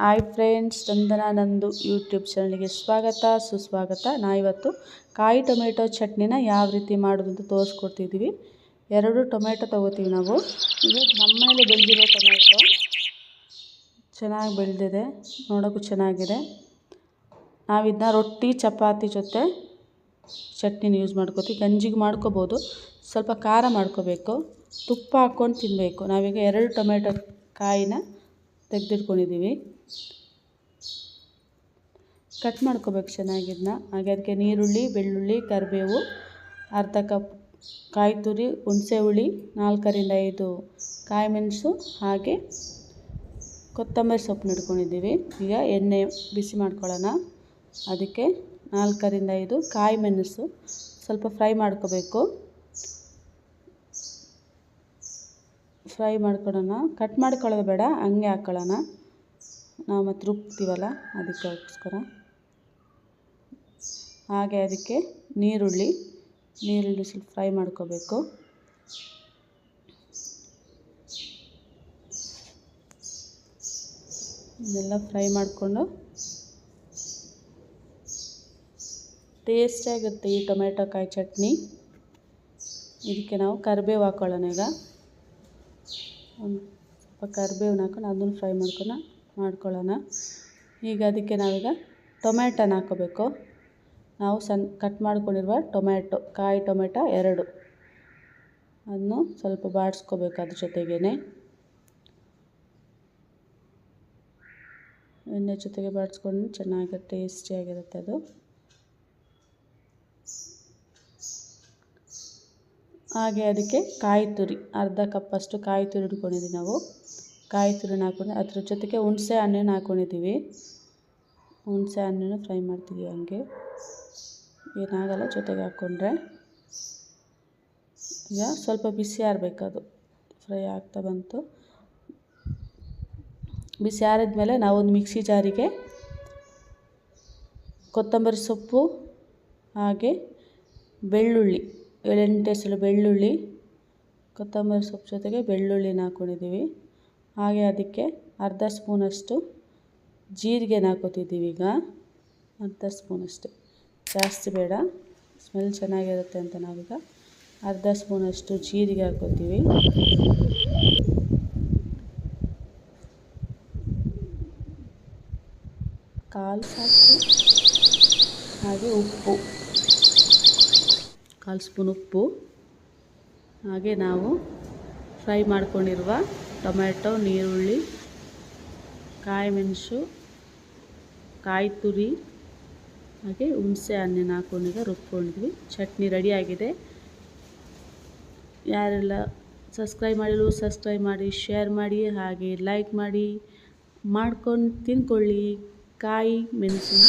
Hi friends, ವಂದನಾ ನಂದು YouTube ಚಾನಲ್ಗೆ ಸ್ವಾಗತ ಸುಸ್ವಾಗತ. ಇವತ್ತು ಕಾಯಿ ಟೊಮೆಟೊ ಚಟ್ನಿನ ಯಾವ ರೀತಿ ಮಾಡೋದು ಅಂತ ತೋರಿಸ್ಕೊಡ್ತಿದ್ದೀವಿ. 2 ಟೊಮೆಟೊ ತೊಗೋತೀವಿ ನಾವು. ಇದು ನಮ್ಮ ಮೇಲೆ ಬೆಳೆದಿರೋ ಟೊಮೆಟೊ, ಚೆನ್ನಾಗಿ ಬೆಳೆದಿದೆ, ನೋಡೋಕ್ಕೂ ಚೆನ್ನಾಗಿದೆ. ನಾವಿದನ್ನ ರೊಟ್ಟಿ ಚಪಾತಿ ಜೊತೆ ಚಟ್ನಿನ ಯೂಸ್ ಮಾಡ್ಕೋತೀವಿ. ಗಂಜಿಗೆ ಮಾಡ್ಕೋಬೋದು, ಸ್ವಲ್ಪ ಖಾರ ಮಾಡ್ಕೋಬೇಕು, ತುಪ್ಪ ಹಾಕ್ಕೊಂಡು ತಿನ್ನಬೇಕು. ನಾವೀಗ 2 ಟೊಮೆಟೊ ಕಾಯಿನ ತೆಗೆದಿಟ್ಕೊಂಡಿದ್ದೀವಿ. ಕಟ್ ಮಾಡ್ಕೋಬೇಕು ಚೆನ್ನಾಗಿದ್ದನ್ನ. ಹಾಗೆ ಅದಕ್ಕೆ ನೀರುಳ್ಳಿ, ಬೆಳ್ಳುಳ್ಳಿ, ಕರಿಬೇವು, ಅರ್ಧ ಕಪ್ ಕಾಯಿ ತುರಿ, ಹುಣಸೆ ಹುಳಿ, 4ರಿಂದ 5 ಕಾಯಿ ಮೆಣಸು, ಹಾಗೆ ಕೊತ್ತಂಬರಿ ಸೊಪ್ಪು ಇಟ್ಕೊಂಡಿದ್ದೀವಿ. ಈಗ ಎಣ್ಣೆ ಬಿಸಿ ಮಾಡ್ಕೊಳ್ಳೋಣ. ಅದಕ್ಕೆ 4ರಿಂದ 5 ಕಾಯಿ ಮೆಣಸು ಸ್ವಲ್ಪ ಫ್ರೈ ಮಾಡ್ಕೋಬೇಕು. ಫ್ರೈ ಮಾಡ್ಕೊಳ್ಳೋಣ. ಕಟ್ ಮಾಡ್ಕೊಳ್ಳೋದು ಬೇಡ, ಹಂಗೆ ಹಾಕ್ಕೊಳ್ಳೋಣ. ನಾವು ಮತ್ತು ರುಬ್ತೀವಲ್ಲ ಅದಕ್ಕೋಸ್ಕರ. ಹಾಗೆ ಅದಕ್ಕೆ ನೀರುಳ್ಳಿ ಸ್ವಲ್ಪ ಫ್ರೈ ಮಾಡ್ಕೋಬೇಕು. ಇದೆಲ್ಲ ಫ್ರೈ ಮಾಡಿಕೊಂಡು ಟೇಸ್ಟಿಯಾಗಿರುತ್ತೆ ಈ ಟೊಮೆಟೊ ಕಾಯಿ ಚಟ್ನಿ. ಇದಕ್ಕೆ ನಾವು ಕರಿಬೇವು ಹಾಕ್ಕೊಳ್ಳೋಣ. ಈಗ ಒಂದು ಸ್ವಲ್ಪ ಕರಿಬೇವನ್ನ ಹಾಕೊಂಡು ಅದನ್ನು ಫ್ರೈ ಮಾಡ್ಕೊಳ್ಳೋಣ. ಈಗ ಅದಕ್ಕೆ ನಾವೀಗ ಟೊಮೆಟೊನ ಹಾಕ್ಕೋಬೇಕು. ನಾವು ಕಟ್ ಮಾಡ್ಕೊಂಡಿರುವ ಕಾಯಿ ಟೊಮೆಟೊ 2 ಅದನ್ನು ಸ್ವಲ್ಪ ಬಾಡಿಸ್ಕೋಬೇಕು. ಅದ್ರ ಜೊತೆಗೇ ಎಣ್ಣೆ ಜೊತೆಗೆ ಬಾಡಿಸ್ಕೊಂಡು ಚೆನ್ನಾಗಿ ಟೇಸ್ಟಿಯಾಗಿರುತ್ತೆ ಅದು. ಹಾಗೆ ಅದಕ್ಕೆ ಕಾಯಿ ತುರಿ, ಅರ್ಧ ಕಪ್ಪಷ್ಟು ಕಾಯಿ ತುರಿ ಇಟ್ಕೊಂಡಿದ್ದೀವಿ ನಾವು. ಕಾಯಿ ತುರಿನ ಹಾಕ್ಕೊಂಡು ಅದ್ರ ಜೊತೆಗೆ ಹುಣಸೆ ಹಣ್ಣನ್ನು ಹಾಕ್ಕೊಂಡಿದ್ದೀವಿ. ಹುಣಸೆ ಹಣ್ಣನ್ನು ಫ್ರೈ ಮಾಡ್ತೀವಿ. ಹಂಗೆ ಏನಾಗಲ್ಲ ಜೊತೆಗೆ ಹಾಕ್ಕೊಂಡ್ರೆ. ಈಗ ಸ್ವಲ್ಪ ಬಿಸಿ ಆರಬೇಕು, ಅದು ಫ್ರೈ ಆಗ್ತಾ ಬಂತು. ಬಿಸಿ ಆರಿದ್ಮೇಲೆ ನಾವೊಂದು ಮಿಕ್ಸಿ ಜಾರಿಗೆ ಕೊತ್ತಂಬರಿ ಸೊಪ್ಪು, ಹಾಗೆ ಬೆಳ್ಳುಳ್ಳಿ, 7-8 ಎಸಳು ಬೆಳ್ಳುಳ್ಳಿ, ಕೊತ್ತಂಬರಿ ಸೊಪ್ಪು ಜೊತೆಗೆ ಬೆಳ್ಳುಳ್ಳಿನ ಹಾಕ್ಕೊಂಡಿದ್ದೀವಿ. ಹಾಗೆ ಅದಕ್ಕೆ ಅರ್ಧ ಸ್ಪೂನಷ್ಟು ಜೀರಿಗೆನ ಹಾಕ್ಕೋತಿದ್ದೀವಿ. ಈಗ ಅರ್ಧ ಸ್ಪೂನಷ್ಟು, ಜಾಸ್ತಿ ಬೇಡ, ಸ್ಮೆಲ್ ಚೆನ್ನಾಗಿರುತ್ತೆ ಅಂತ ನಾವೀಗ ಅರ್ಧ ಸ್ಪೂನಷ್ಟು ಜೀರಿಗೆ ಹಾಕ್ಕೋತೀವಿ. ಕಾಲು ಸಾಕು. ಹಾಗೆ ಉಪ್ಪು, 1/4 ಸ್ಪೂನ್ ಉಪ್ಪು. ಹಾಗೆ ನಾವು ಫ್ರೈ ಮಾಡ್ಕೊಂಡಿರುವ ಟೊಮೆಟೊ, ನೀರುಳ್ಳಿ, ಕಾಯಿ ಮೆಣಸು, ಕಾಯಿ ತುರಿ, ಹಾಗೆ ಹುಣಸೆ ಹಣ್ಣನ್ನು ಹಾಕ್ಕೊಂಡೀಗ ರುಬ್ಕೊಂಡಿದ್ವಿ. ಚಟ್ನಿ ರೆಡಿಯಾಗಿದೆ. ಯಾರೆಲ್ಲ ಸಬ್ಸ್ಕ್ರೈಬ್ ಮಾಡಿದ್ರು ಸಬ್ಸ್ಕ್ರೈಬ್ ಮಾಡಿ, ಶೇರ್ ಮಾಡಿ, ಹಾಗೆ ಲೈಕ್ ಮಾಡಿ, ಮಾಡ್ಕೊಂಡು ತಿಂದ್ಕೊಳ್ಳಿ. ಕಾಯಿ ಮೆಣಸಿನ